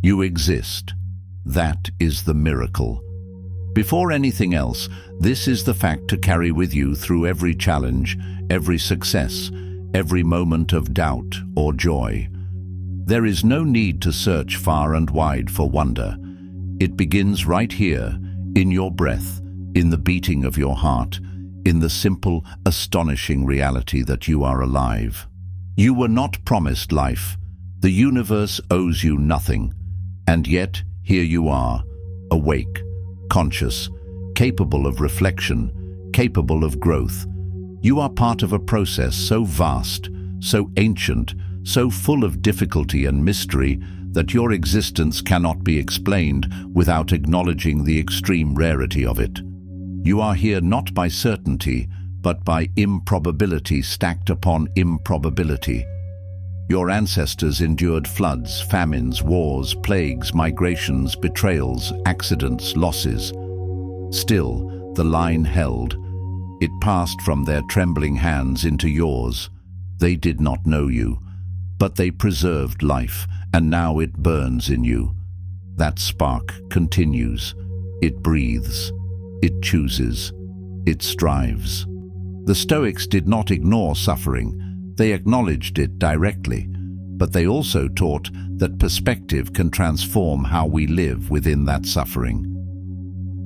You exist. That is the miracle. Before anything else, this is the fact to carry with you through every challenge, every success, every moment of doubt or joy. There is no need to search far and wide for wonder. It begins right here, in your breath, in the beating of your heart, in the simple, astonishing reality that you are alive. You were not promised life. The universe owes you nothing. And yet, here you are, awake, conscious, capable of reflection, capable of growth. You are part of a process so vast, so ancient, so full of difficulty and mystery that your existence cannot be explained without acknowledging the extreme rarity of it. You are here not by certainty, but by improbability stacked upon improbability. Your ancestors endured floods, famines, wars, plagues, migrations, betrayals, accidents, losses. Still, the line held. It passed from their trembling hands into yours. They did not know you, but they preserved life, and now it burns in you. That spark continues. It breathes. It chooses. It strives. The Stoics did not ignore suffering. They acknowledged it directly, but they also taught that perspective can transform how we live within that suffering.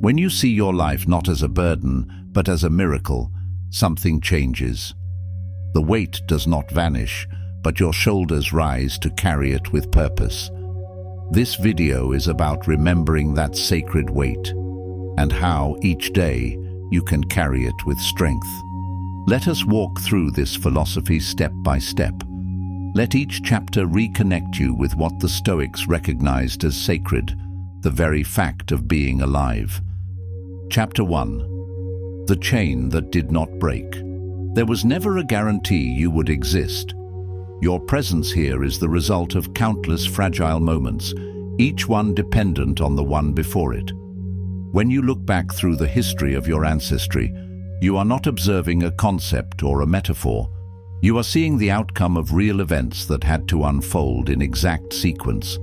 When you see your life not as a burden, but as a miracle, something changes. The weight does not vanish, but your shoulders rise to carry it with purpose. This video is about remembering that sacred weight, and how each day you can carry it with strength. Let us walk through this philosophy step by step. Let each chapter reconnect you with what the Stoics recognized as sacred, the very fact of being alive. Chapter 1. The chain that did not break. There was never a guarantee you would exist. Your presence here is the result of countless fragile moments, each one dependent on the one before it. When you look back through the history of your ancestry, you are not observing a concept or a metaphor. You are seeing the outcome of real events that had to unfold in exact sequence.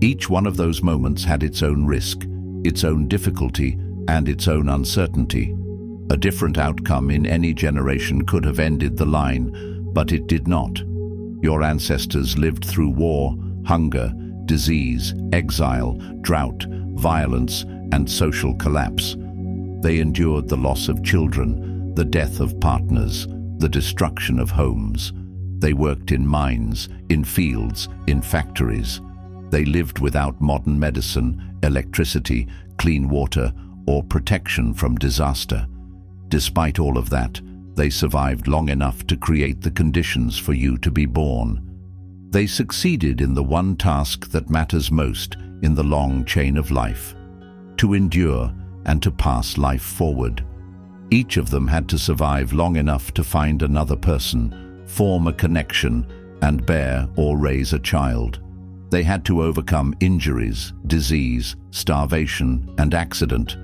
Each one of those moments had its own risk, its own difficulty, and its own uncertainty. A different outcome in any generation could have ended the line, but it did not. Your ancestors lived through war, hunger, disease, exile, drought, violence, and social collapse. They endured the loss of children, the death of partners, the destruction of homes. They worked in mines, in fields, in factories. They lived without modern medicine, electricity, clean water, or protection from disaster. Despite all of that, they survived long enough to create the conditions for you to be born. They succeeded in the one task that matters most in the long chain of life: to endure and to pass life forward. Each of them had to survive long enough to find another person, form a connection, and bear or raise a child. They had to overcome injuries, disease, starvation, and accident.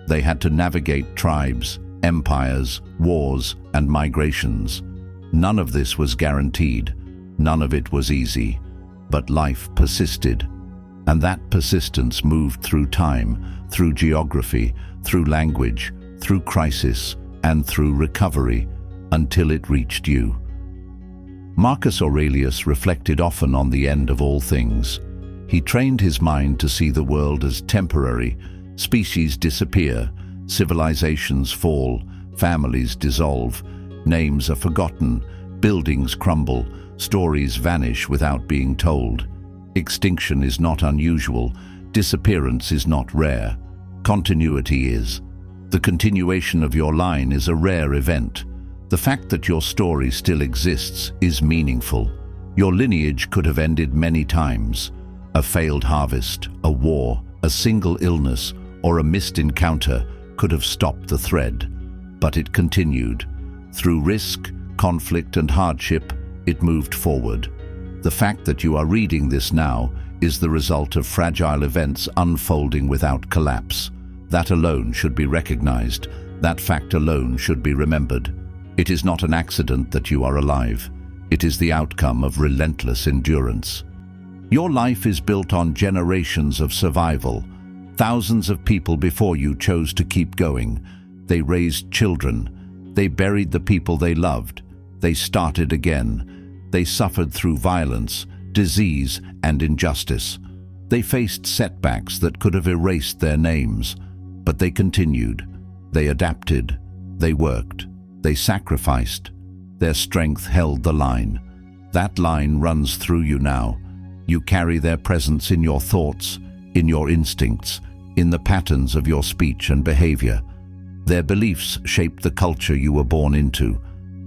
They had to navigate tribes, empires, wars, and migrations. None of this was guaranteed. None of it was easy. But life persisted. And that persistence moved through time, through geography, through language, through crisis, and through recovery, until it reached you. Marcus Aurelius reflected often on the end of all things. He trained his mind to see the world as temporary. Species disappear, civilizations fall, families dissolve, names are forgotten, buildings crumble, stories vanish without being told. Extinction is not unusual, disappearance is not rare, continuity is. The continuation of your line is a rare event. The fact that your story still exists is meaningful. Your lineage could have ended many times. A failed harvest, a war, a single illness, or a missed encounter could have stopped the thread. But it continued. Through risk, conflict, and hardship, it moved forward. The fact that you are reading this now is the result of fragile events unfolding without collapse. That alone should be recognized. That fact alone should be remembered. It is not an accident that you are alive. It is the outcome of relentless endurance. Your life is built on generations of survival. Thousands of people before you chose to keep going. They raised children. They buried the people they loved. They started again. They suffered through violence, disease, and injustice. They faced setbacks that could have erased their names, but they continued. They adapted. They worked. They sacrificed. Their strength held the line. That line runs through you now. You carry their presence in your thoughts, in your instincts, in the patterns of your speech and behavior. Their beliefs shaped the culture you were born into.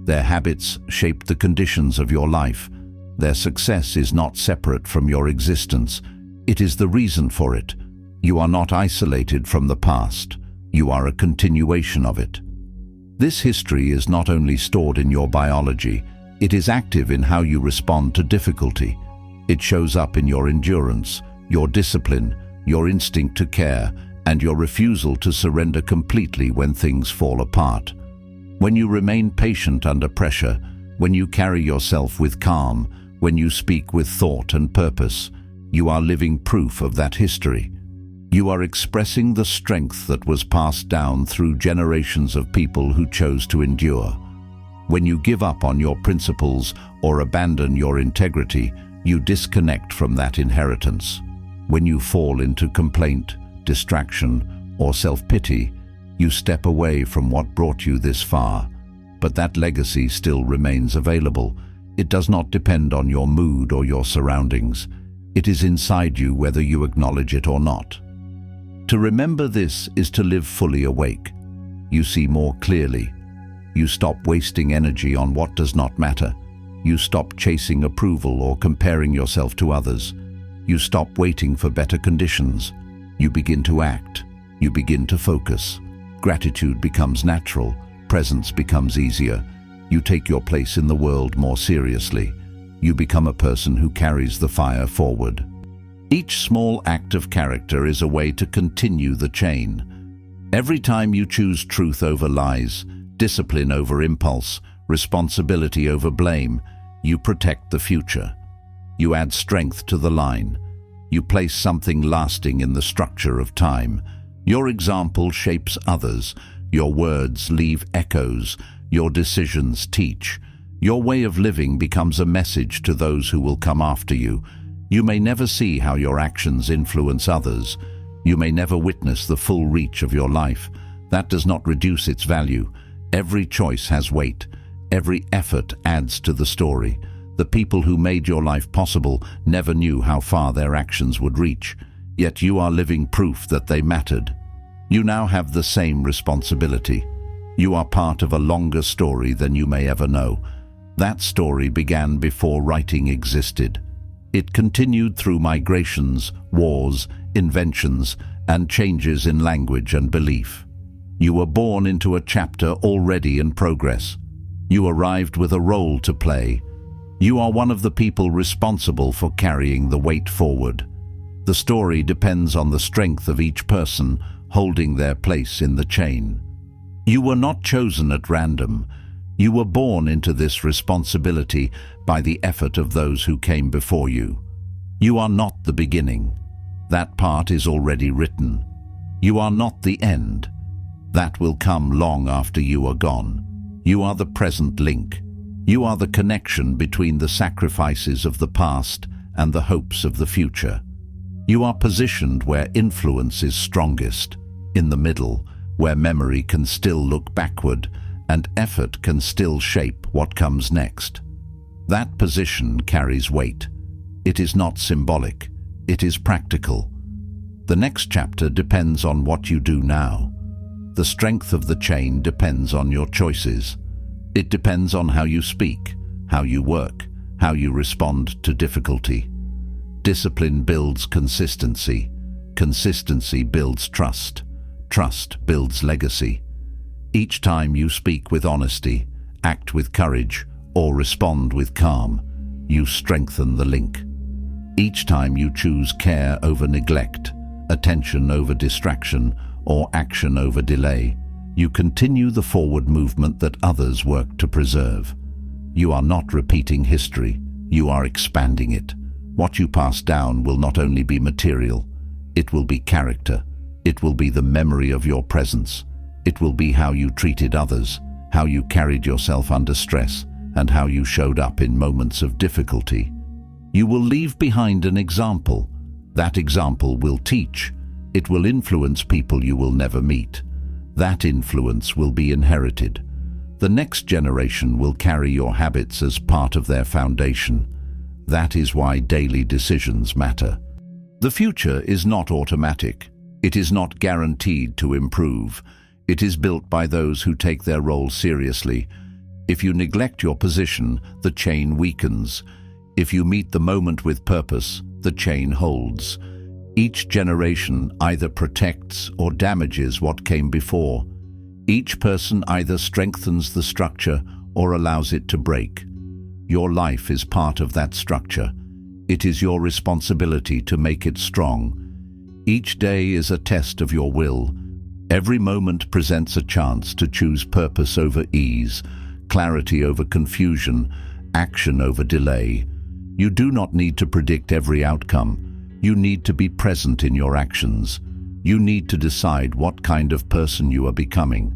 Their habits shaped the conditions of your life. Their success is not separate from your existence. It is the reason for it. You are not isolated from the past. You are a continuation of it. This history is not only stored in your biology, it is active in how you respond to difficulty. It shows up in your endurance, your discipline, your instinct to care, and your refusal to surrender completely when things fall apart. When you remain patient under pressure, when you carry yourself with calm, when you speak with thought and purpose, you are living proof of that history. You are expressing the strength that was passed down through generations of people who chose to endure. When you give up on your principles or abandon your integrity, you disconnect from that inheritance. When you fall into complaint, distraction, or self-pity, you step away from what brought you this far. But that legacy still remains available. It does not depend on your mood or your surroundings. It is inside you whether you acknowledge it or not. To remember this is to live fully awake. You see more clearly. You stop wasting energy on what does not matter. You stop chasing approval or comparing yourself to others. You stop waiting for better conditions. You begin to act. You begin to focus. Gratitude becomes natural. Presence becomes easier. You take your place in the world more seriously. You become a person who carries the fire forward. Each small act of character is a way to continue the chain. Every time you choose truth over lies, discipline over impulse, responsibility over blame, you protect the future. You add strength to the line. You place something lasting in the structure of time. Your example shapes others. Your words leave echoes. Your decisions teach. Your way of living becomes a message to those who will come after you. You may never see how your actions influence others. You may never witness the full reach of your life. That does not reduce its value. Every choice has weight. Every effort adds to the story. The people who made your life possible never knew how far their actions would reach. Yet you are living proof that they mattered. You now have the same responsibility. You are part of a longer story than you may ever know. That story began before writing existed. It continued through migrations, wars, inventions, and changes in language and belief. You were born into a chapter already in progress. You arrived with a role to play. You are one of the people responsible for carrying the weight forward. The story depends on the strength of each person holding their place in the chain. You were not chosen at random. You were born into this responsibility by the effort of those who came before you. You are not the beginning. That part is already written. You are not the end. That will come long after you are gone. You are the present link. You are the connection between the sacrifices of the past and the hopes of the future. You are positioned where influence is strongest, in the middle, where memory can still look backward and effort can still shape what comes next. That position carries weight. It is not symbolic. It is practical. The next chapter depends on what you do now. The strength of the chain depends on your choices. It depends on how you speak, how you work, how you respond to difficulty. Discipline builds consistency. Consistency builds trust. Trust builds legacy. Each time you speak with honesty, act with courage, or respond with calm, you strengthen the link. Each time you choose care over neglect, attention over distraction, or action over delay, you continue the forward movement that others work to preserve. You are not repeating history, you are expanding it. What you pass down will not only be material, it will be character. It will be the memory of your presence. It will be how you treated others, how you carried yourself under stress, and how you showed up in moments of difficulty. You will leave behind an example. That example will teach. It will influence people you will never meet. That influence will be inherited. The next generation will carry your habits as part of their foundation. That is why daily decisions matter. The future is not automatic. It is not guaranteed to improve. It is built by those who take their role seriously. If you neglect your position, the chain weakens. If you meet the moment with purpose, the chain holds. Each generation either protects or damages what came before. Each person either strengthens the structure or allows it to break. Your life is part of that structure. It is your responsibility to make it strong. Each day is a test of your will. Every moment presents a chance to choose purpose over ease, clarity over confusion, action over delay. You do not need to predict every outcome. You need to be present in your actions. You need to decide what kind of person you are becoming.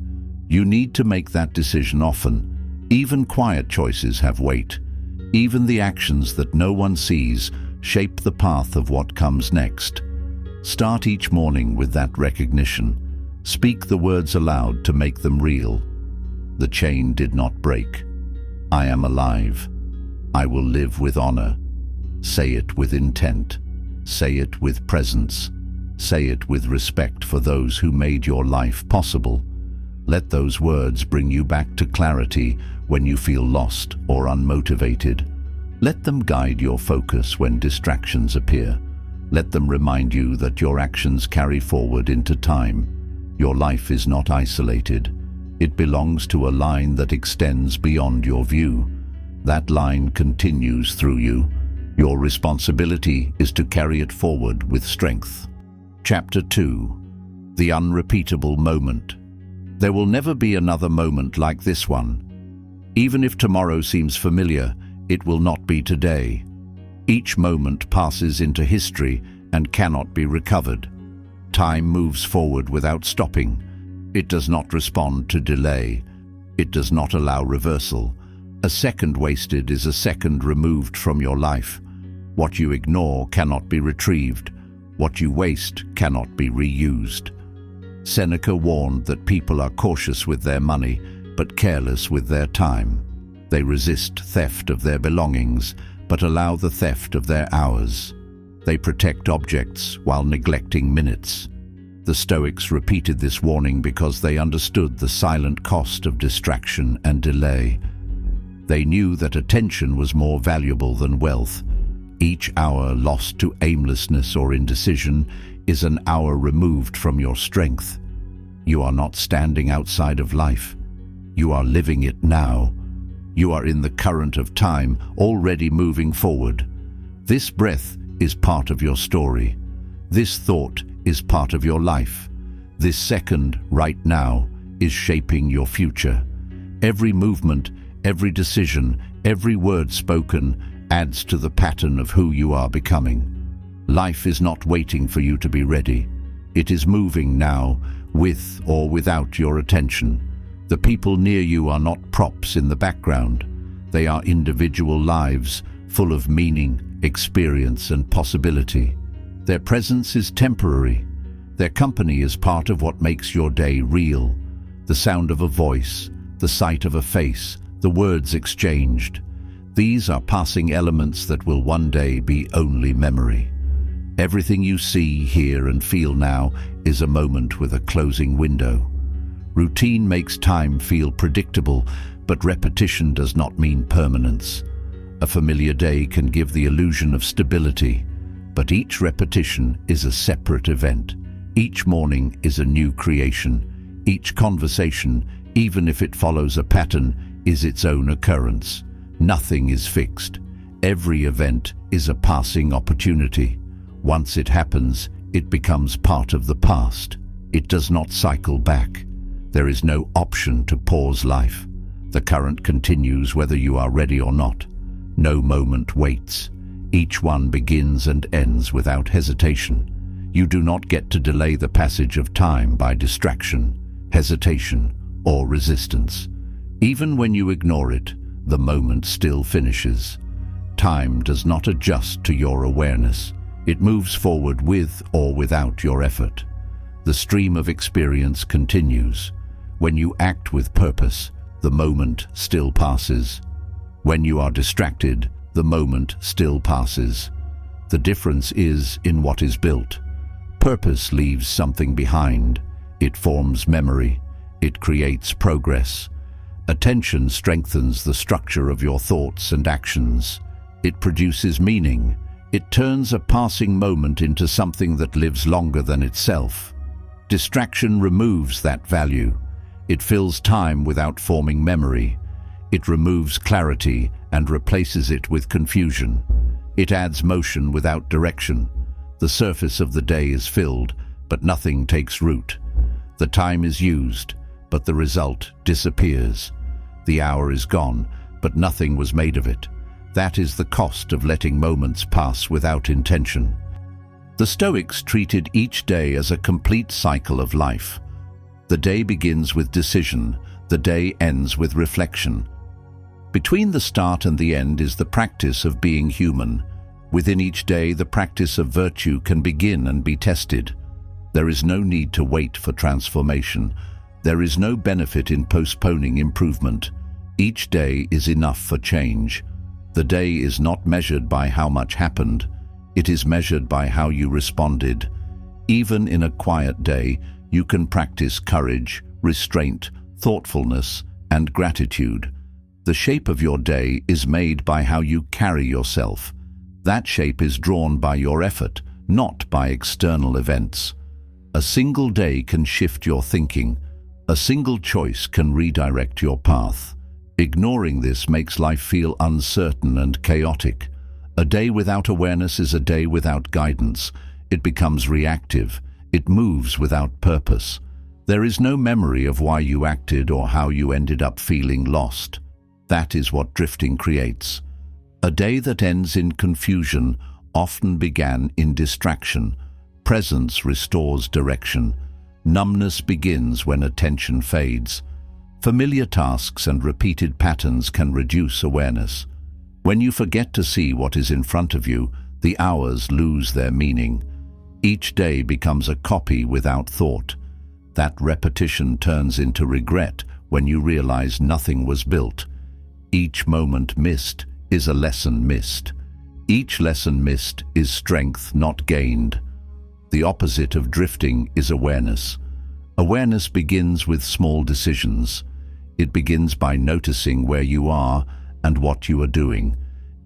You need to make that decision often. Even quiet choices have weight. Even the actions that no one sees shape the path of what comes next. Start each morning with that recognition. Speak the words aloud to make them real. The chain did not break. I am alive. I will live with honor. Say it with intent. Say it with presence. Say it with respect for those who made your life possible. Let those words bring you back to clarity when you feel lost or unmotivated. Let them guide your focus when distractions appear. Let them remind you that your actions carry forward into time. Your life is not isolated. It belongs to a line that extends beyond your view. That line continues through you. Your responsibility is to carry it forward with strength. Chapter 2. The Unrepeatable Moment. There will never be another moment like this one. Even if tomorrow seems familiar, it will not be today. Each moment passes into history and cannot be recovered. Time moves forward without stopping. It does not respond to delay. It does not allow reversal. A second wasted is a second removed from your life. What you ignore cannot be retrieved. What you waste cannot be reused. Seneca warned that people are cautious with their money, but careless with their time. They resist theft of their belongings, but allow the theft of their hours. They protect objects while neglecting minutes. The Stoics repeated this warning because they understood the silent cost of distraction and delay. They knew that attention was more valuable than wealth. Each hour lost to aimlessness or indecision is an hour removed from your strength. You are not standing outside of life. You are living it now. You are in the current of time, already moving forward. This breath is part of your story. This thought is part of your life. This second, right now, is shaping your future. Every movement, every decision, every word spoken adds to the pattern of who you are becoming. Life is not waiting for you to be ready. It is moving now, with or without your attention. The people near you are not props in the background. They are individual lives, full of meaning, experience, and possibility. Their presence is temporary. Their company is part of what makes your day real. The sound of a voice, the sight of a face, the words exchanged. These are passing elements that will one day be only memory. Everything you see, hear, and feel now is a moment with a closing window. Routine makes time feel predictable, but repetition does not mean permanence. A familiar day can give the illusion of stability, but each repetition is a separate event. Each morning is a new creation. Each conversation, even if it follows a pattern, is its own occurrence. Nothing is fixed. Every event is a passing opportunity. Once it happens, it becomes part of the past. It does not cycle back. There is no option to pause life. The current continues whether you are ready or not. No moment waits. Each one begins and ends without hesitation. You do not get to delay the passage of time by distraction, hesitation, or resistance. Even when you ignore it, the moment still finishes. Time does not adjust to your awareness. It moves forward with or without your effort. The stream of experience continues. When you act with purpose, the moment still passes. When you are distracted, the moment still passes. The difference is in what is built. Purpose leaves something behind. It forms memory. It creates progress. Attention strengthens the structure of your thoughts and actions. It produces meaning. It turns a passing moment into something that lives longer than itself. Distraction removes that value. It fills time without forming memory. It removes clarity and replaces it with confusion. It adds motion without direction. The surface of the day is filled, but nothing takes root. The time is used, but the result disappears. The hour is gone, but nothing was made of it. That is the cost of letting moments pass without intention. The Stoics treated each day as a complete cycle of life. The day begins with decision. The day ends with reflection. Between the start and the end is the practice of being human. Within each day, the practice of virtue can begin and be tested. There is no need to wait for transformation. There is no benefit in postponing improvement. Each day is enough for change. The day is not measured by how much happened. It is measured by how you responded. Even in a quiet day, you can practice courage, restraint, thoughtfulness, and gratitude. The shape of your day is made by how you carry yourself. That shape is drawn by your effort, not by external events. A single day can shift your thinking. A single choice can redirect your path. Ignoring this makes life feel uncertain and chaotic. A day without awareness is a day without guidance. It becomes reactive. It moves without purpose. There is no memory of why you acted or how you ended up feeling lost. That is what drifting creates. A day that ends in confusion often began in distraction. Presence restores direction. Numbness begins when attention fades. Familiar tasks and repeated patterns can reduce awareness. When you forget to see what is in front of you, the hours lose their meaning. Each day becomes a copy without thought. That repetition turns into regret when you realize nothing was built. Each moment missed is a lesson missed. Each lesson missed is strength not gained. The opposite of drifting is awareness. Awareness begins with small decisions. It begins by noticing where you are and what you are doing.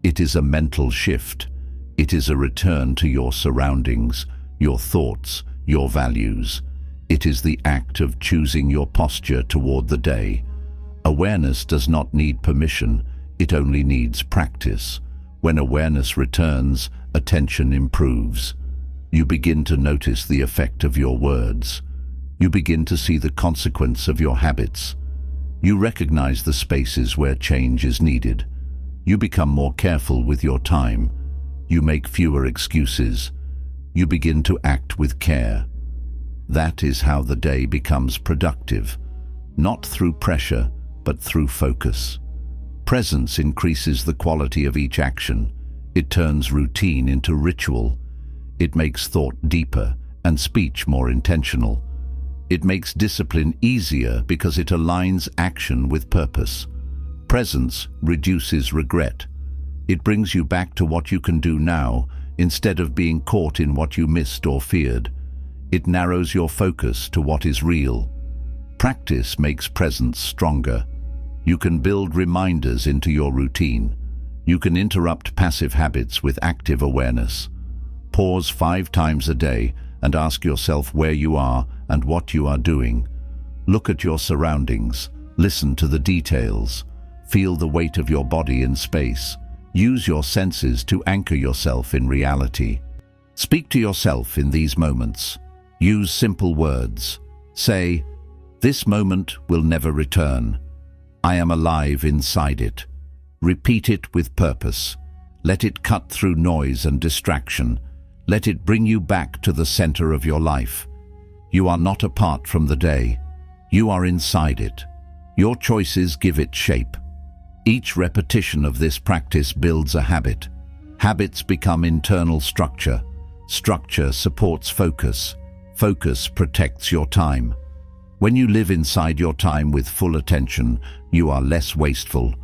It is a mental shift. It is a return to your surroundings, your thoughts, your values. It is the act of choosing your posture toward the day. Awareness does not need permission, it only needs practice. When awareness returns, attention improves. You begin to notice the effect of your words. You begin to see the consequence of your habits. You recognize the spaces where change is needed. You become more careful with your time. You make fewer excuses. You begin to act with care. That is how the day becomes productive, not through pressure, but through focus. Presence increases the quality of each action. It turns routine into ritual. It makes thought deeper and speech more intentional. It makes discipline easier because it aligns action with purpose. Presence reduces regret. It brings you back to what you can do now instead of being caught in what you missed or feared. It narrows your focus to what is real. Practice makes presence stronger. You can build reminders into your routine. You can interrupt passive habits with active awareness. Pause 5 times a day and ask yourself where you are and what you are doing. Look at your surroundings. Listen to the details. Feel the weight of your body in space. Use your senses to anchor yourself in reality. Speak to yourself in these moments. Use simple words. Say, "This moment will never return. I am alive inside it." Repeat it with purpose. Let it cut through noise and distraction. Let it bring you back to the center of your life. You are not apart from the day. You are inside it. Your choices give it shape. Each repetition of this practice builds a habit. Habits become internal structure. Structure supports focus. Focus protects your time. When you live inside your time with full attention, you are less wasteful.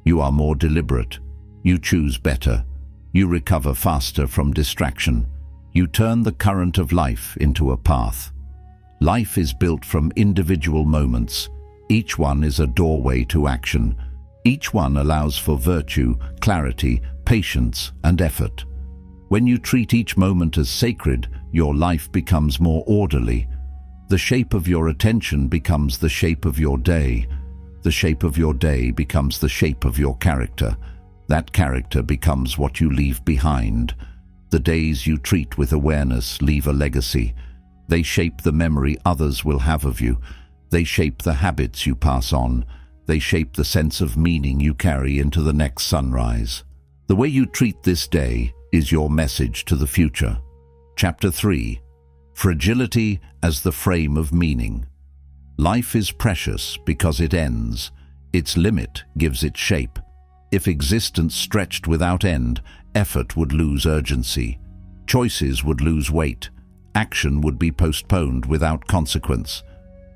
You are more deliberate. You choose better. You recover faster from distraction. You turn the current of life into a path. Life is built from individual moments. Each one is a doorway to action. Each one allows for virtue, clarity, patience, and effort. When you treat each moment as sacred, your life becomes more orderly. The shape of your attention becomes the shape of your day. The shape of your day becomes the shape of your character. That character becomes what you leave behind. The days you treat with awareness leave a legacy. They shape the memory others will have of you. They shape the habits you pass on. They shape the sense of meaning you carry into the next sunrise. The way you treat this day is your message to the future. Chapter 3. Fragility as the frame of meaning. Life is precious because it ends. Its limit gives it shape. If existence stretched without end, effort would lose urgency. Choices would lose weight. Action would be postponed without consequence.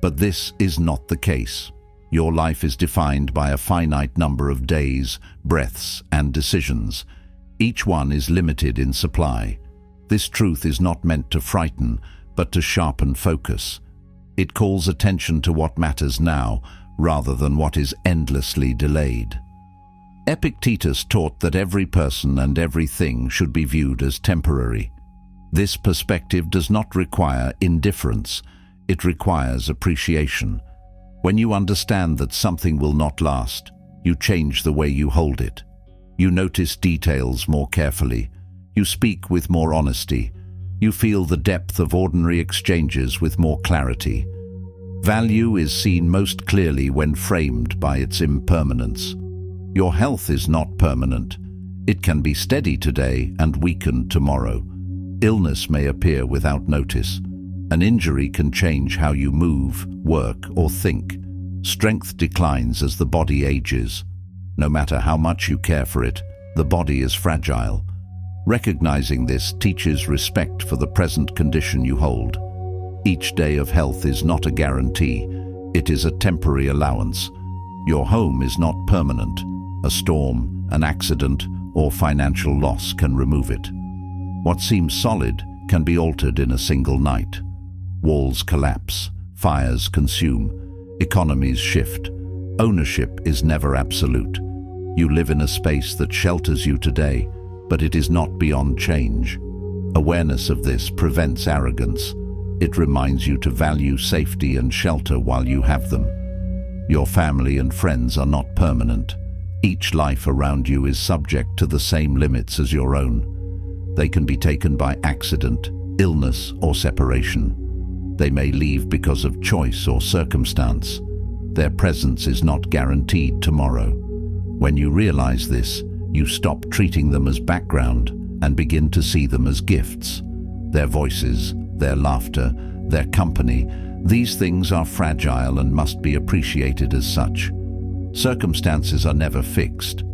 But this is not the case. Your life is defined by a finite number of days, breaths, and decisions. Each one is limited in supply. This truth is not meant to frighten, but to sharpen focus. It calls attention to what matters now, rather than what is endlessly delayed. Epictetus taught that every person and everything should be viewed as temporary. This perspective does not require indifference, it requires appreciation. When you understand that something will not last, you change the way you hold it. You notice details more carefully. You speak with more honesty. You feel the depth of ordinary exchanges with more clarity. Value is seen most clearly when framed by its impermanence. Your health is not permanent. It can be steady today and weakened tomorrow. Illness may appear without notice. An injury can change how you move, work, or think. Strength declines as the body ages. No matter how much you care for it, the body is fragile. Recognizing this teaches respect for the present condition you hold. Each day of health is not a guarantee. It is a temporary allowance. Your home is not permanent. A storm, an accident, or financial loss can remove it. What seems solid can be altered in a single night. Walls collapse, fires consume, economies shift. Ownership is never absolute. You live in a space that shelters you today, but it is not beyond change. Awareness of this prevents arrogance. It reminds you to value safety and shelter while you have them. Your family and friends are not permanent. Each life around you is subject to the same limits as your own. They can be taken by accident, illness, or separation. They may leave because of choice or circumstance. Their presence is not guaranteed tomorrow. When you realize this, you stop treating them as background and begin to see them as gifts. Their voices, their laughter, their company, these things are fragile and must be appreciated as such. Circumstances are never fixed.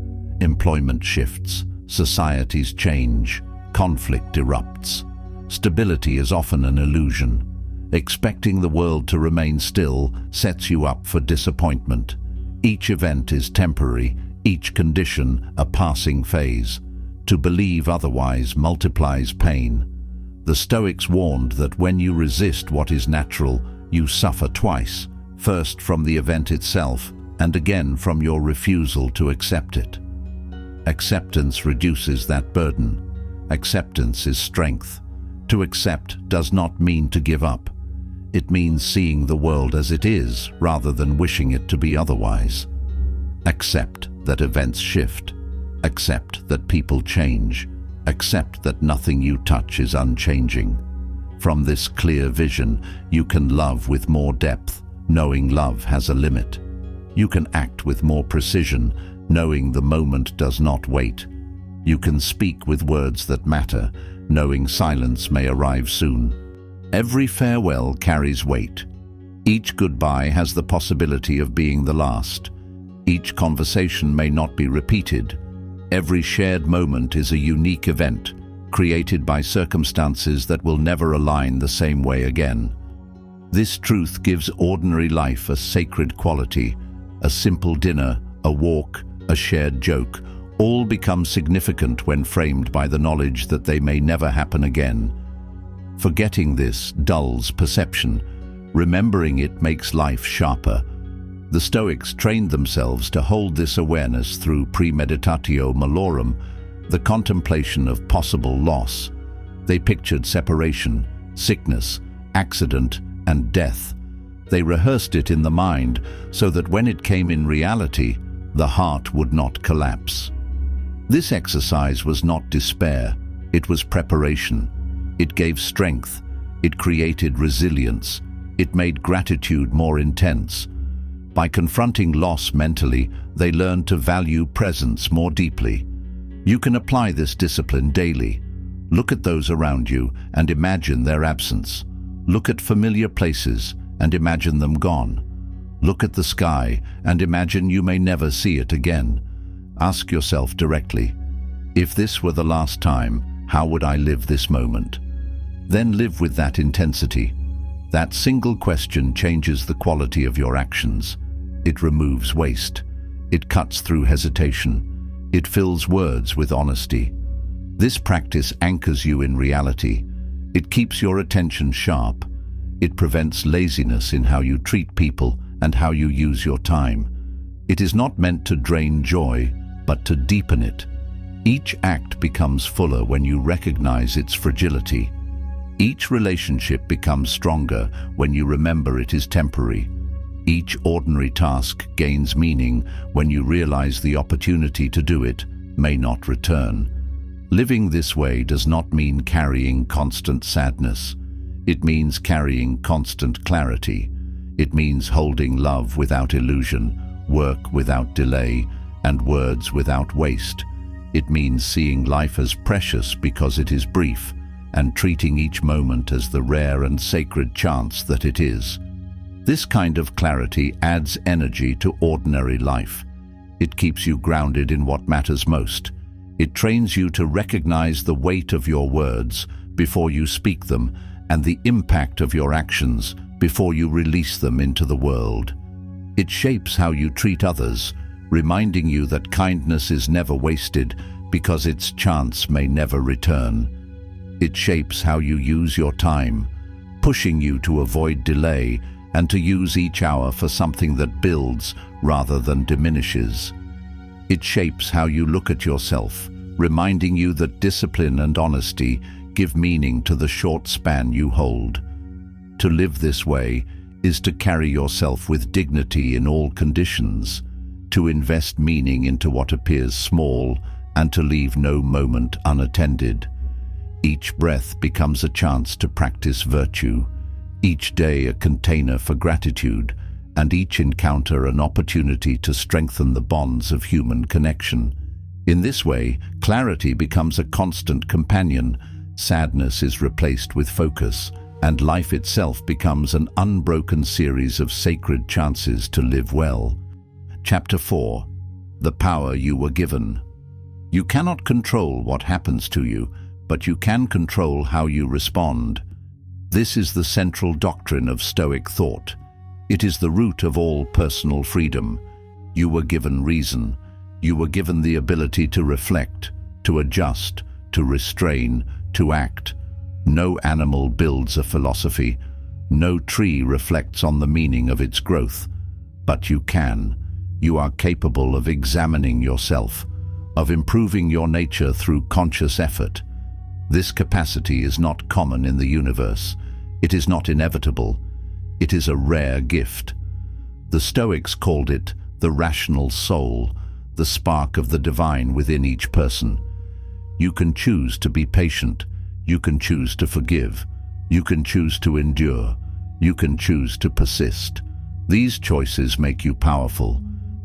Employment shifts, societies change, conflict erupts. Stability is often an illusion. Expecting the world to remain still sets you up for disappointment. Each event is temporary, each condition a passing phase. To believe otherwise multiplies pain. The Stoics warned that when you resist what is natural, you suffer twice, first from the event itself, and again from your refusal to accept it. Acceptance reduces that burden. Acceptance is strength. To accept does not mean to give up. It means seeing the world as it is, rather than wishing it to be otherwise. Accept that events shift. Accept that people change. Accept that nothing you touch is unchanging. From this clear vision, you can love with more depth, knowing love has a limit. You can act with more precision, knowing the moment does not wait. You can speak with words that matter, knowing silence may arrive soon. Every farewell carries weight. Each goodbye has the possibility of being the last. Each conversation may not be repeated. Every shared moment is a unique event, created by circumstances that will never align the same way again. This truth gives ordinary life a sacred quality. A simple dinner, a walk, a shared joke, all become significant when framed by the knowledge that they may never happen again. Forgetting this dulls perception. Remembering it makes life sharper. The Stoics trained themselves to hold this awareness through premeditatio malorum, the contemplation of possible loss. They pictured separation, sickness, accident, and death. They rehearsed it in the mind so that when it came in reality, the heart would not collapse. This exercise was not despair, it was preparation. It gave strength, it created resilience, it made gratitude more intense. By confronting loss mentally, they learned to value presence more deeply. You can apply this discipline daily. Look at those around you and imagine their absence. Look at familiar places and imagine them gone. Look at the sky and imagine you may never see it again. Ask yourself directly, if this were the last time, how would I live this moment? Then live with that intensity. That single question changes the quality of your actions. It removes waste. It cuts through hesitation. It fills words with honesty. This practice anchors you in reality. It keeps your attention sharp. It prevents laziness in how you treat people and how you use your time. It is not meant to drain joy, but to deepen it. Each act becomes fuller when you recognize its fragility. Each relationship becomes stronger when you remember it is temporary. Each ordinary task gains meaning when you realize the opportunity to do it may not return. Living this way does not mean carrying constant sadness. It means carrying constant clarity. It means holding love without illusion, work without delay, and words without waste. It means seeing life as precious because it is brief, and treating each moment as the rare and sacred chance that it is. This kind of clarity adds energy to ordinary life. It keeps you grounded in what matters most. It trains you to recognize the weight of your words before you speak them and the impact of your actions before you release them into the world. It shapes how you treat others, reminding you that kindness is never wasted because its chance may never return. It shapes how you use your time, pushing you to avoid delay and to use each hour for something that builds rather than diminishes. It shapes how you look at yourself, reminding you that discipline and honesty give meaning to the short span you hold. To live this way is to carry yourself with dignity in all conditions, to invest meaning into what appears small, and to leave no moment unattended. Each breath becomes a chance to practice virtue, each day a container for gratitude, and each encounter an opportunity to strengthen the bonds of human connection. In this way, clarity becomes a constant companion, sadness is replaced with focus, and life itself becomes an unbroken series of sacred chances to live well. Chapter 4. The Power You Were Given. You cannot control what happens to you, but you can control how you respond. This is the central doctrine of Stoic thought. It is the root of all personal freedom. You were given reason. You were given the ability to reflect, to adjust, to restrain, to act. No animal builds a philosophy. No tree reflects on the meaning of its growth. But you can. You are capable of examining yourself, of improving your nature through conscious effort. This capacity is not common in the universe. It is not inevitable. It is a rare gift. The Stoics called it the rational soul, the spark of the divine within each person. You can choose to be patient. You can choose to forgive. You can choose to endure. You can choose to persist. These choices make you powerful.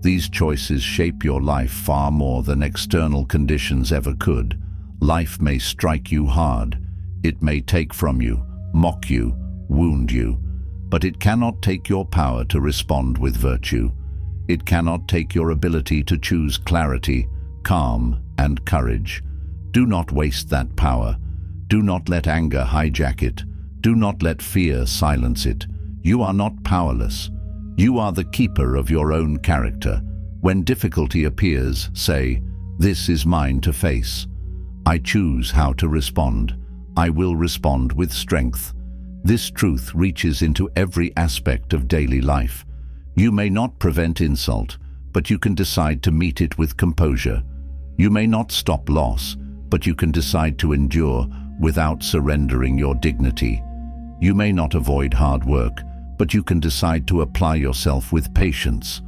These choices shape your life far more than external conditions ever could. Life may strike you hard. It may take from you, mock you, wound you, but it cannot take your power to respond with virtue. It cannot take your ability to choose clarity, calm, and courage. Do not waste that power. Do not let anger hijack it. Do not let fear silence it. You are not powerless. You are the keeper of your own character. When difficulty appears, say, "This is mine to face. I choose how to respond. I will respond with strength." This truth reaches into every aspect of daily life. You may not prevent insult, but you can decide to meet it with composure. You may not stop loss, but you can decide to endure without surrendering your dignity. You may not avoid hard work, but you can decide to apply yourself with patience.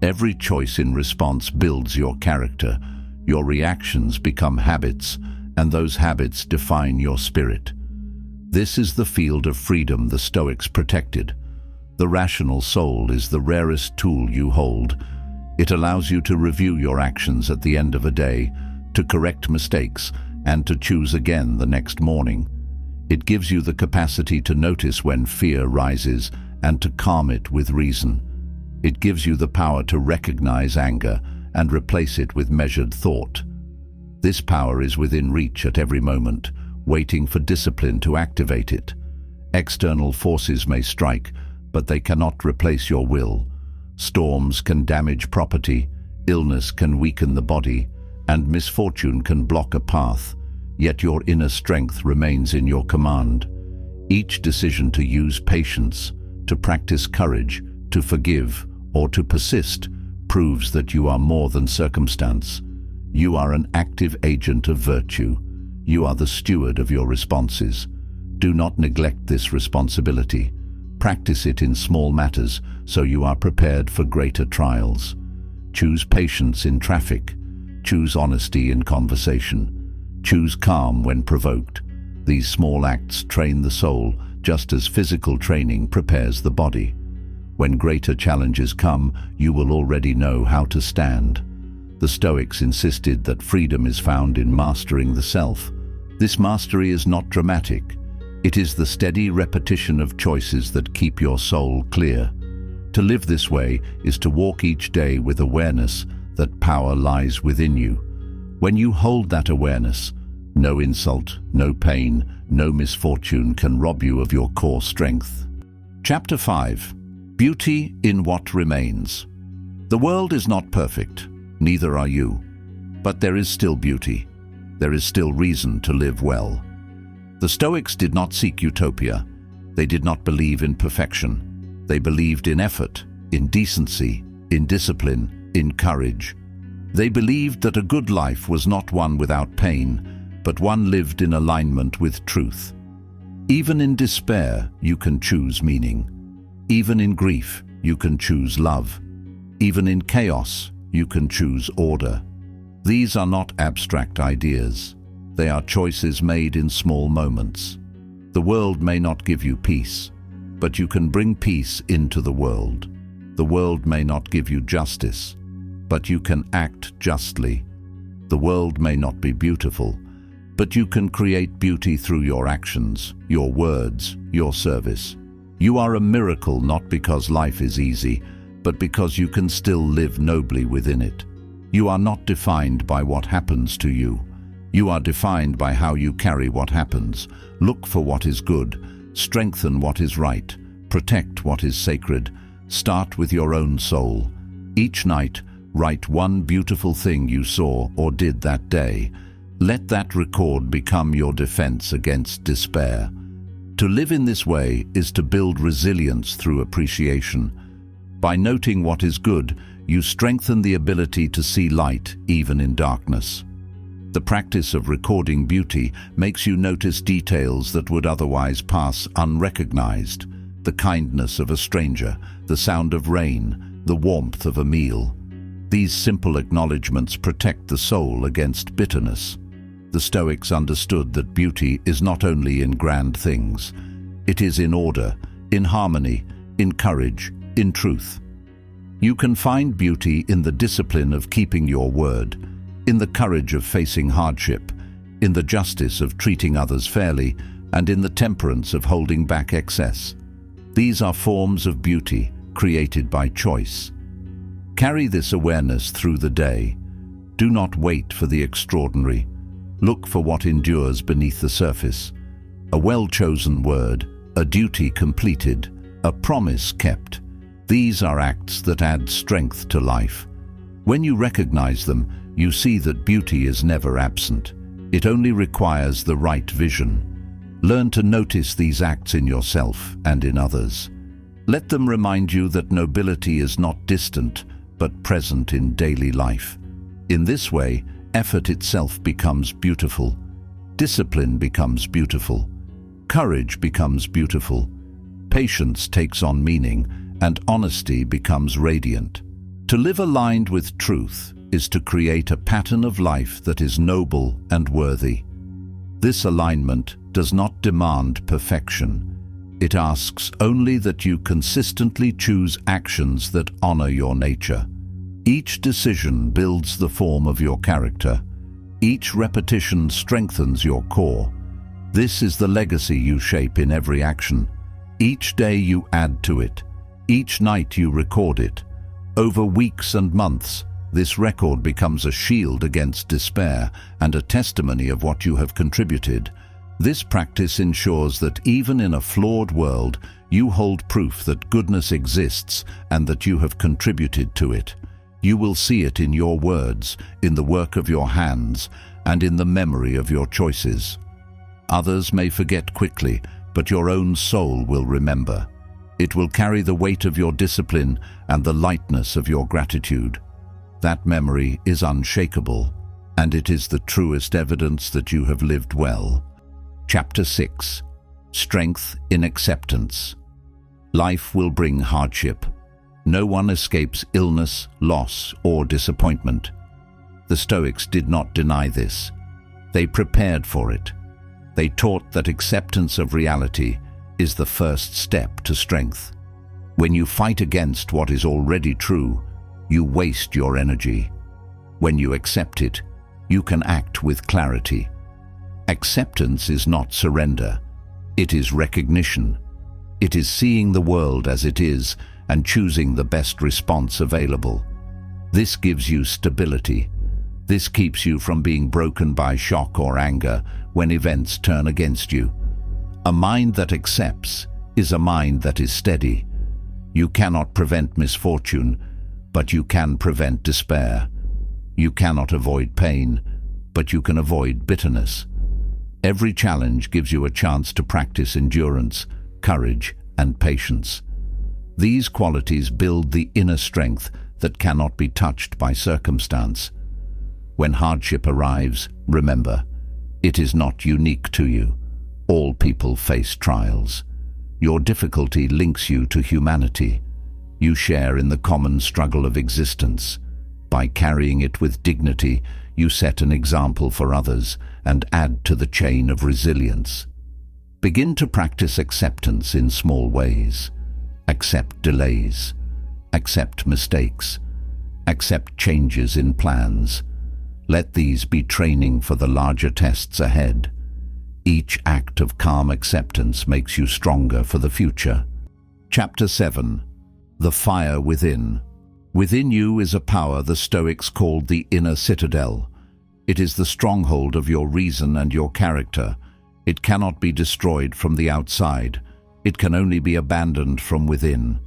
Every choice in response builds your character. Your reactions become habits, and those habits define your spirit. This is the field of freedom the Stoics protected. The rational soul is the rarest tool you hold. It allows you to review your actions at the end of a day, to correct mistakes, and to choose again the next morning. It gives you the capacity to notice when fear rises and to calm it with reason. It gives you the power to recognize anger and replace it with measured thought. This power is within reach at every moment, waiting for discipline to activate it. External forces may strike, but they cannot replace your will. Storms can damage property, illness can weaken the body, and misfortune can block a path, yet your inner strength remains in your command. Each decision to use patience, to practice courage, to forgive, or to persist proves that you are more than circumstance. You are an active agent of virtue. You are the steward of your responses. Do not neglect this responsibility. Practice it in small matters so you are prepared for greater trials. Choose patience in traffic. Choose honesty in conversation. Choose calm when provoked. These small acts train the soul just as physical training prepares the body. When greater challenges come, you will already know how to stand. The Stoics insisted that freedom is found in mastering the self. This mastery is not dramatic. It is the steady repetition of choices that keep your soul clear. To live this way is to walk each day with awareness that power lies within you. When you hold that awareness, no insult, no pain, no misfortune can rob you of your core strength. Chapter 5. Beauty in what remains. The world is not perfect, neither are you. But there is still beauty. There is still reason to live well. The Stoics did not seek utopia. They did not believe in perfection. They believed in effort, in decency, in discipline, in courage. They believed that a good life was not one without pain, but one lived in alignment with truth. Even in despair, you can choose meaning. Even in grief, you can choose love. Even in chaos, you can choose order. These are not abstract ideas. They are choices made in small moments. The world may not give you peace, but you can bring peace into the world. The world may not give you justice, but you can act justly. The world may not be beautiful, but you can create beauty through your actions, your words, your service. You are a miracle not because life is easy, but because you can still live nobly within it. You are not defined by what happens to you. You are defined by how you carry what happens. Look for what is good, strengthen what is right, protect what is sacred. Start with your own soul. Each night, write one beautiful thing you saw or did that day. Let that record become your defense against despair. To live in this way is to build resilience through appreciation. By noting what is good, you strengthen the ability to see light even in darkness. The practice of recording beauty makes you notice details that would otherwise pass unrecognized. The kindness of a stranger, the sound of rain, the warmth of a meal. These simple acknowledgements protect the soul against bitterness. The Stoics understood that beauty is not only in grand things. It is in order, in harmony, in courage, in truth. You can find beauty in the discipline of keeping your word, in the courage of facing hardship, in the justice of treating others fairly, and in the temperance of holding back excess. These are forms of beauty created by choice. Carry this awareness through the day. Do not wait for the extraordinary. Look for what endures beneath the surface. A well-chosen word, a duty completed, a promise kept. These are acts that add strength to life. When you recognize them, you see that beauty is never absent. It only requires the right vision. Learn to notice these acts in yourself and in others. Let them remind you that nobility is not distant, but present in daily life. In this way, effort itself becomes beautiful. Discipline becomes beautiful. Courage becomes beautiful. Patience takes on meaning, and honesty becomes radiant. To live aligned with truth is to create a pattern of life that is noble and worthy. This alignment does not demand perfection. It asks only that you consistently choose actions that honor your nature. Each decision builds the form of your character. Each repetition strengthens your core. This is the legacy you shape in every action. Each day you add to it. Each night you record it. Over weeks and months, this record becomes a shield against despair and a testimony of what you have contributed. This practice ensures that even in a flawed world, you hold proof that goodness exists and that you have contributed to it. You will see it in your words, in the work of your hands, and in the memory of your choices. Others may forget quickly, but your own soul will remember. It will carry the weight of your discipline and the lightness of your gratitude. That memory is unshakable, and it is the truest evidence that you have lived well. Chapter 6. Strength in Acceptance. Life will bring hardship. No one escapes illness, loss, or disappointment. The Stoics did not deny this. They prepared for it. They taught that acceptance of reality is the first step to strength. When you fight against what is already true, you waste your energy. When you accept it, you can act with clarity. Acceptance is not surrender. It is recognition. It is seeing the world as it is and choosing the best response available. This gives you stability. This keeps you from being broken by shock or anger when events turn against you. A mind that accepts is a mind that is steady. You cannot prevent misfortune, but you can prevent despair. You cannot avoid pain, but you can avoid bitterness. Every challenge gives you a chance to practice endurance, courage, and patience. These qualities build the inner strength that cannot be touched by circumstance. When hardship arrives, remember, it is not unique to you. All people face trials. Your difficulty links you to humanity. You share in the common struggle of existence. By carrying it with dignity, you set an example for others and add to the chain of resilience. Begin to practice acceptance in small ways. Accept delays. Accept mistakes. Accept changes in plans. Let these be training for the larger tests ahead. Each act of calm acceptance makes you stronger for the future. Chapter 7. The Fire Within. Within you is a power the Stoics called the inner citadel. It is the stronghold of your reason and your character. It cannot be destroyed from the outside. It can only be abandoned from within.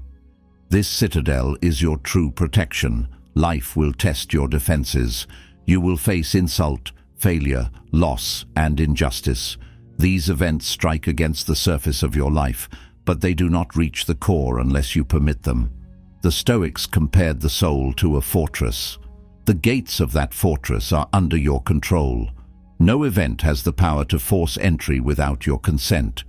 This citadel is your true protection. Life will test your defenses. You will face insult, failure, loss, and injustice. These events strike against the surface of your life, but they do not reach the core unless you permit them. The Stoics compared the soul to a fortress. The gates of that fortress are under your control. No event has the power to force entry without your consent.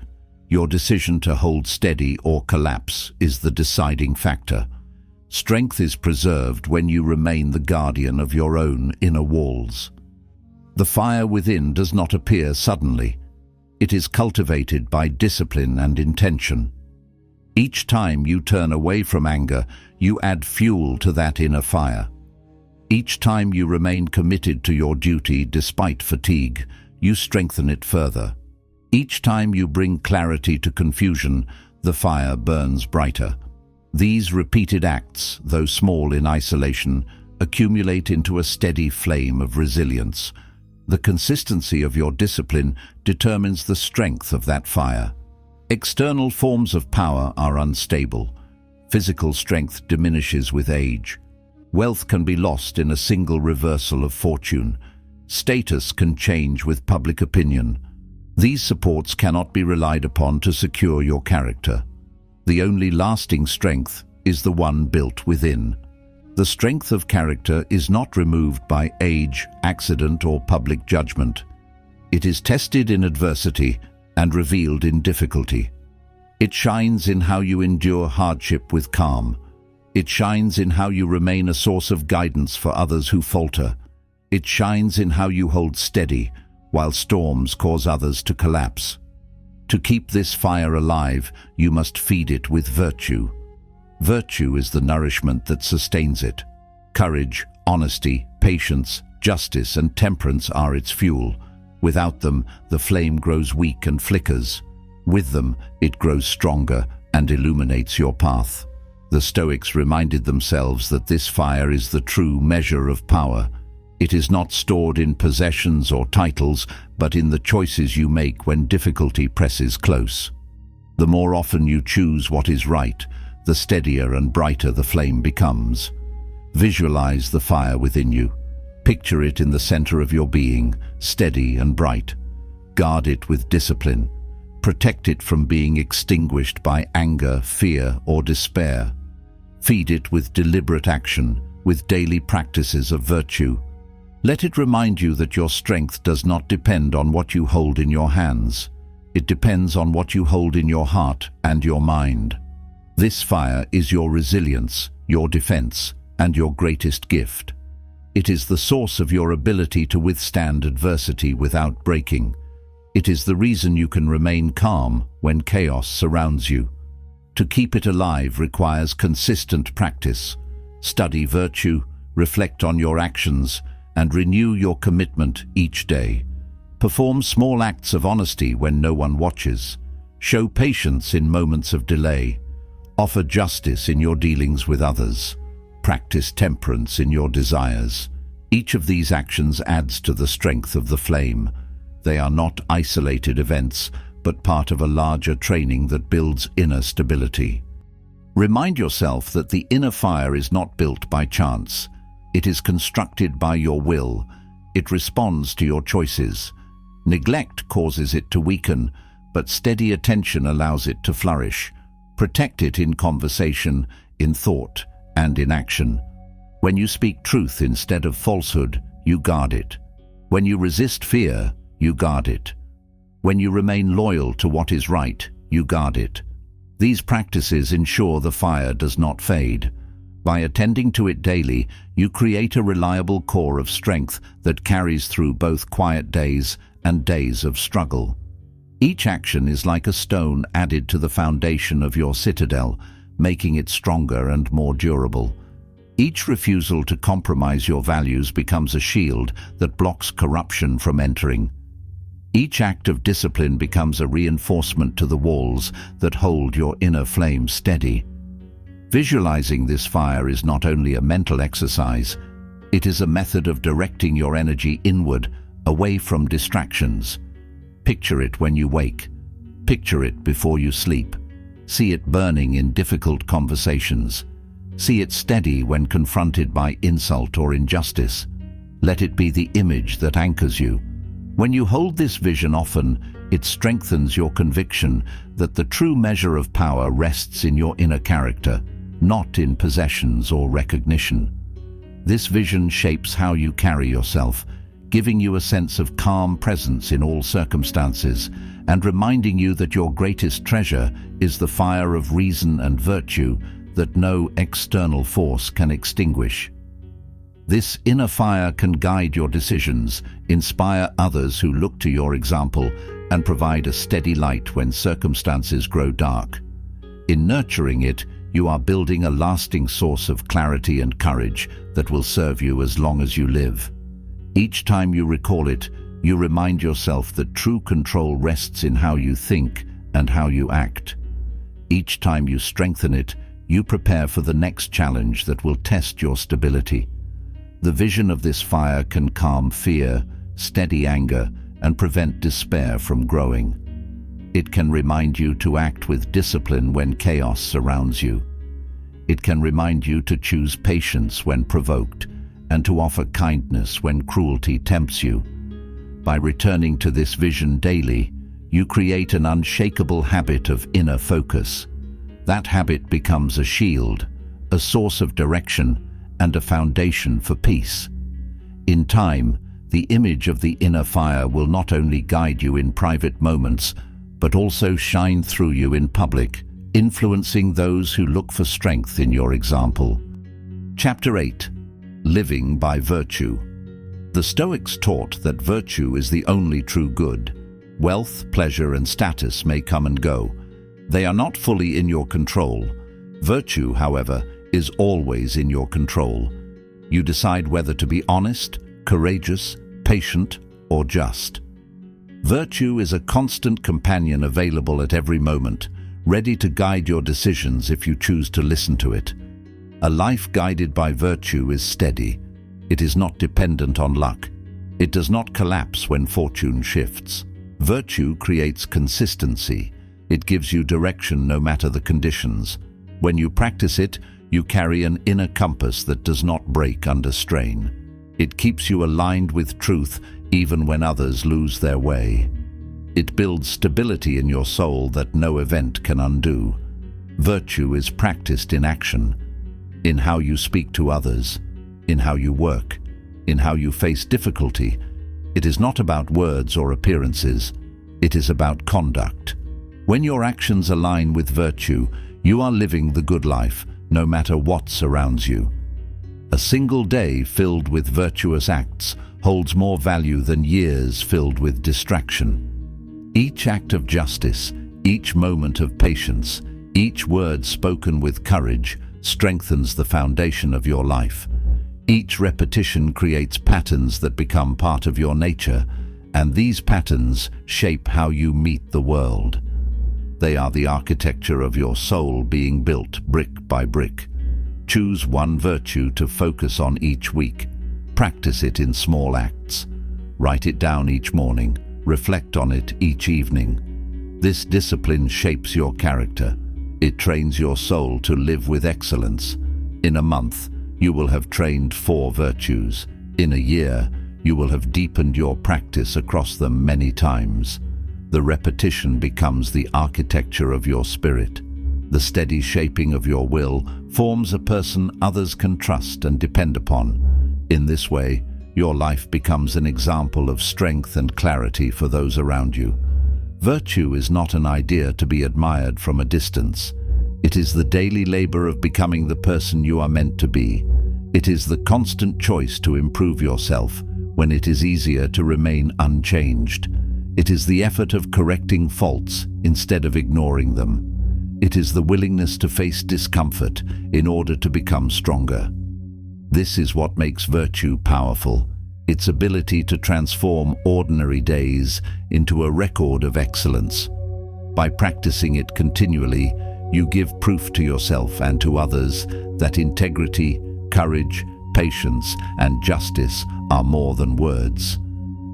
Your decision to hold steady or collapse is the deciding factor. Strength is preserved when you remain the guardian of your own inner walls. The fire within does not appear suddenly. It is cultivated by discipline and intention. Each time you turn away from anger, you add fuel to that inner fire. Each time you remain committed to your duty despite fatigue, you strengthen it further. Each time you bring clarity to confusion, the fire burns brighter. These repeated acts, though small in isolation, accumulate into a steady flame of resilience. The consistency of your discipline determines the strength of that fire. External forms of power are unstable. Physical strength diminishes with age. Wealth can be lost in a single reversal of fortune. Status can change with public opinion. These supports cannot be relied upon to secure your character. The only lasting strength is the one built within. The strength of character is not removed by age, accident, or public judgment. It is tested in adversity and revealed in difficulty. It shines in how you endure hardship with calm. It shines in how you remain a source of guidance for others who falter. It shines in how you hold steady while storms cause others to collapse. To keep this fire alive, you must feed it with virtue. Virtue is the nourishment that sustains it. Courage, honesty, patience, justice, and temperance are its fuel. Without them, the flame grows weak and flickers. With them, it grows stronger and illuminates your path. The Stoics reminded themselves that this fire is the true measure of power. It is not stored in possessions or titles, but in the choices you make when difficulty presses close. The more often you choose what is right, the steadier and brighter the flame becomes. Visualize the fire within you. Picture it in the center of your being, steady and bright. Guard it with discipline. Protect it from being extinguished by anger, fear, or despair. Feed it with deliberate action, with daily practices of virtue. Let it remind you that your strength does not depend on what you hold in your hands. It depends on what you hold in your heart and your mind. This fire is your resilience, your defense, and your greatest gift. It is the source of your ability to withstand adversity without breaking. It is the reason you can remain calm when chaos surrounds you. To keep it alive requires consistent practice. Study virtue, reflect on your actions, and renew your commitment each day. Perform small acts of honesty when no one watches. Show patience in moments of delay. Offer justice in your dealings with others. Practice temperance in your desires. Each of these actions adds to the strength of the flame. They are not isolated events, but part of a larger training that builds inner stability. Remind yourself that the inner fire is not built by chance. It is constructed by your will. It responds to your choices. Neglect causes it to weaken, but steady attention allows it to flourish. Protect it in conversation, in thought, and in action. When you speak truth instead of falsehood, you guard it. When you resist fear, you guard it. When you remain loyal to what is right, you guard it. These practices ensure the fire does not fade. By attending to it daily, you create a reliable core of strength that carries through both quiet days and days of struggle. Each action is like a stone added to the foundation of your citadel, making it stronger and more durable. Each refusal to compromise your values becomes a shield that blocks corruption from entering. Each act of discipline becomes a reinforcement to the walls that hold your inner flame steady. Visualizing this fire is not only a mental exercise, it is a method of directing your energy inward, away from distractions. Picture it when you wake. Picture it before you sleep. See it burning in difficult conversations. See it steady when confronted by insult or injustice. Let it be the image that anchors you. When you hold this vision often, it strengthens your conviction that the true measure of power rests in your inner character, not in possessions or recognition. This vision shapes how you carry yourself, giving you a sense of calm presence in all circumstances and reminding you that your greatest treasure is the fire of reason and virtue that no external force can extinguish. This inner fire can guide your decisions, inspire others who look to your example, and provide a steady light when circumstances grow dark. In nurturing it, you are building a lasting source of clarity and courage that will serve you as long as you live. Each time you recall it, you remind yourself that true control rests in how you think and how you act. Each time you strengthen it, you prepare for the next challenge that will test your stability. The vision of this fire can calm fear, steady anger, and prevent despair from growing. It can remind you to act with discipline when chaos surrounds you. It can remind you to choose patience when provoked and to offer kindness when cruelty tempts you. By returning to this vision daily, you create an unshakable habit of inner focus. That habit becomes a shield, a source of direction, and a foundation for peace. In time, the image of the inner fire will not only guide you in private moments, but also shine through you in public, influencing those who look for strength in your example. Chapter 8. Living by Virtue. The Stoics taught that virtue is the only true good. Wealth, pleasure, and status may come and go. They are not fully in your control. Virtue, however, is always in your control. You decide whether to be honest, courageous, patient, or just. Virtue is a constant companion available at every moment, ready to guide your decisions if you choose to listen to it. A life guided by virtue is steady. It is not dependent on luck. It does not collapse when fortune shifts. Virtue creates consistency. It gives you direction no matter the conditions. When you practice it, you carry an inner compass that does not break under strain. It keeps you aligned with truth even when others lose their way. It builds stability in your soul that no event can undo. Virtue is practiced in action, in how you speak to others, in how you work, in how you face difficulty. It is not about words or appearances. It is about conduct. When your actions align with virtue, you are living the good life, no matter what surrounds you. A single day filled with virtuous acts holds more value than years filled with distraction. Each act of justice, each moment of patience, each word spoken with courage strengthens the foundation of your life. Each repetition creates patterns that become part of your nature, and these patterns shape how you meet the world. They are the architecture of your soul being built brick by brick. Choose one virtue to focus on each week. Practice it in small acts. Write it down each morning. Reflect on it each evening. This discipline shapes your character. It trains your soul to live with excellence. In a month, you will have trained 4 virtues. In a year, you will have deepened your practice across them many times. The repetition becomes the architecture of your spirit. The steady shaping of your will forms a person others can trust and depend upon. In this way, your life becomes an example of strength and clarity for those around you. Virtue is not an idea to be admired from a distance. It is the daily labor of becoming the person you are meant to be. It is the constant choice to improve yourself when it is easier to remain unchanged. It is the effort of correcting faults instead of ignoring them. It is the willingness to face discomfort in order to become stronger. This is what makes virtue powerful, its ability to transform ordinary days into a record of excellence. By practicing it continually, you give proof to yourself and to others that integrity, courage, patience, and justice are more than words.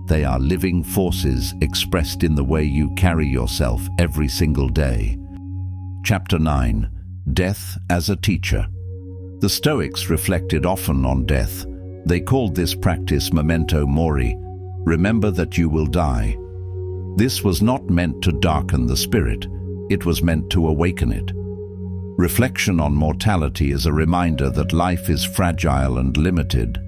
They are living forces expressed in the way you carry yourself every single day. Chapter 9. Death as a Teacher. The Stoics reflected often on death. They called this practice memento mori, remember that you will die. This was not meant to darken the spirit, it was meant to awaken it. Reflection on mortality is a reminder that life is fragile and limited.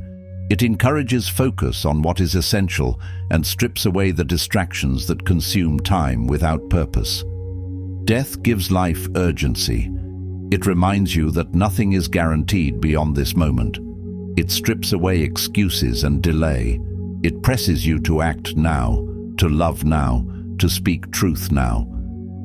It encourages focus on what is essential and strips away the distractions that consume time without purpose. Death gives life urgency. It reminds you that nothing is guaranteed beyond this moment. It strips away excuses and delay. It presses you to act now, to love now, to speak truth now.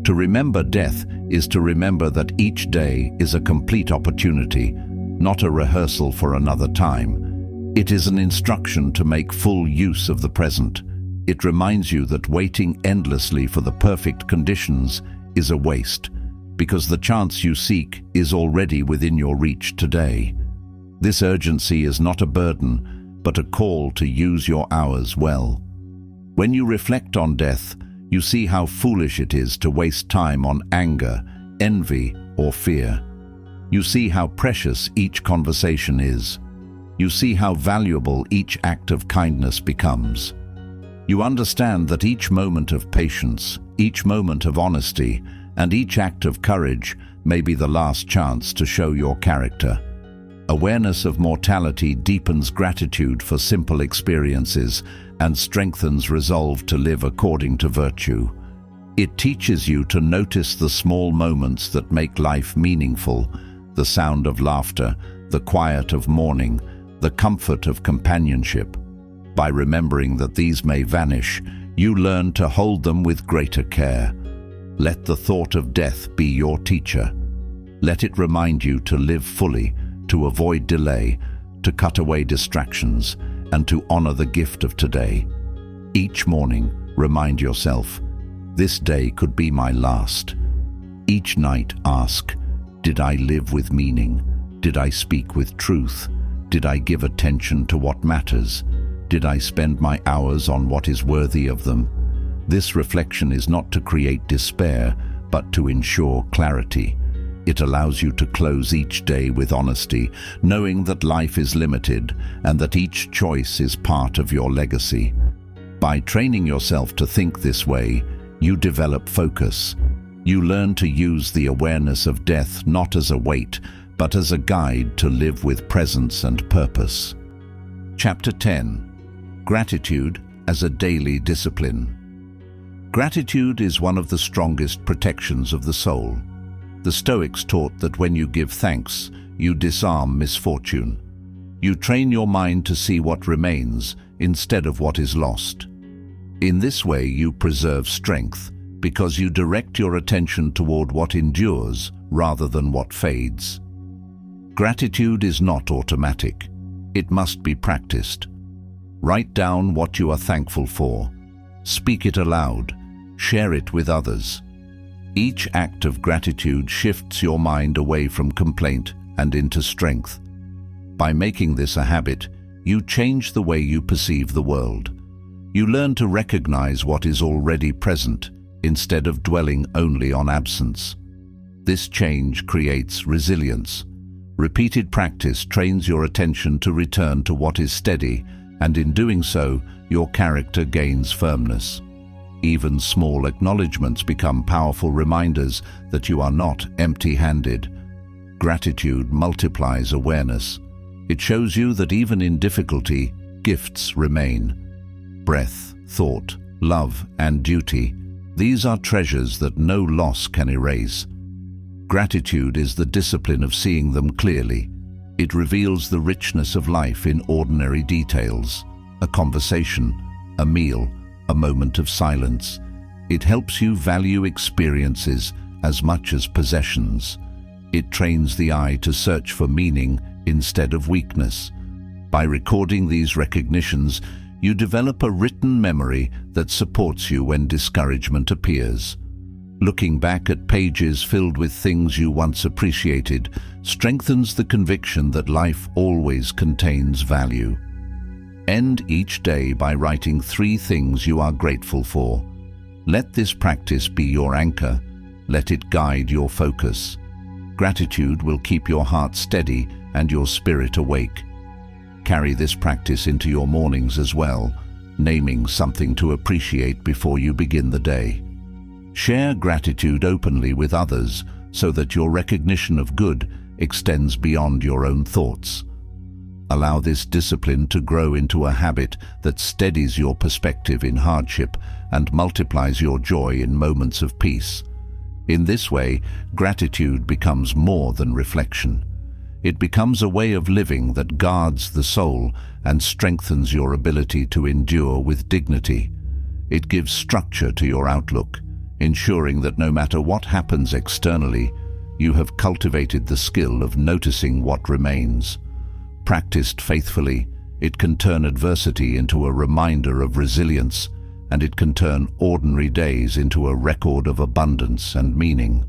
To remember death is to remember that each day is a complete opportunity, not a rehearsal for another time. It is an instruction to make full use of the present. It reminds you that waiting endlessly for the perfect conditions is a waste, because the chance you seek is already within your reach today. This urgency is not a burden, but a call to use your hours well. When you reflect on death, you see how foolish it is to waste time on anger, envy, or fear. You see how precious each conversation is. You see how valuable each act of kindness becomes. You understand that each moment of patience, each moment of honesty, and each act of courage may be the last chance to show your character. Awareness of mortality deepens gratitude for simple experiences and strengthens resolve to live according to virtue. It teaches you to notice the small moments that make life meaningful, the sound of laughter, the quiet of mourning, the comfort of companionship. By remembering that these may vanish, you learn to hold them with greater care. Let the thought of death be your teacher. Let it remind you to live fully, to avoid delay, to cut away distractions, and to honor the gift of today. Each morning, remind yourself, this day could be my last. Each night ask, did I live with meaning? Did I speak with truth? Did I give attention to what matters? Did I spend my hours on what is worthy of them? This reflection is not to create despair, but to ensure clarity. It allows you to close each day with honesty, knowing that life is limited and that each choice is part of your legacy. By training yourself to think this way, you develop focus. You learn to use the awareness of death not as a weight, but as a guide to live with presence and purpose. Chapter 10. Gratitude as a daily discipline. Gratitude is one of the strongest protections of the soul. The Stoics taught that when you give thanks, you disarm misfortune. You train your mind to see what remains instead of what is lost. In this way, you preserve strength because you direct your attention toward what endures rather than what fades. Gratitude is not automatic. It must be practiced. Write down what you are thankful for. Speak it aloud. Share it with others. Each act of gratitude shifts your mind away from complaint and into strength. By making this a habit, you change the way you perceive the world. You learn to recognize what is already present instead of dwelling only on absence. This change creates resilience. Repeated practice trains your attention to return to what is steady, and in doing so, your character gains firmness. Even small acknowledgements become powerful reminders that you are not empty-handed. Gratitude multiplies awareness. It shows you that even in difficulty, gifts remain. Breath, thought, love, and duty, these are treasures that no loss can erase. Gratitude is the discipline of seeing them clearly. It reveals the richness of life in ordinary details. A conversation, a meal, a moment of silence. It helps you value experiences as much as possessions. It trains the eye to search for meaning instead of weakness. By recording these recognitions, you develop a written memory that supports you when discouragement appears. Looking back at pages filled with things you once appreciated strengthens the conviction that life always contains value. End each day by writing 3 things you are grateful for. Let this practice be your anchor. Let it guide your focus. Gratitude will keep your heart steady and your spirit awake. Carry this practice into your mornings as well, naming something to appreciate before you begin the day. Share gratitude openly with others so that your recognition of good extends beyond your own thoughts. Allow this discipline to grow into a habit that steadies your perspective in hardship and multiplies your joy in moments of peace. In this way, gratitude becomes more than reflection. It becomes a way of living that guards the soul and strengthens your ability to endure with dignity. It gives structure to your outlook, ensuring that no matter what happens externally, you have cultivated the skill of noticing what remains. Practiced faithfully, it can turn adversity into a reminder of resilience, and it can turn ordinary days into a record of abundance and meaning.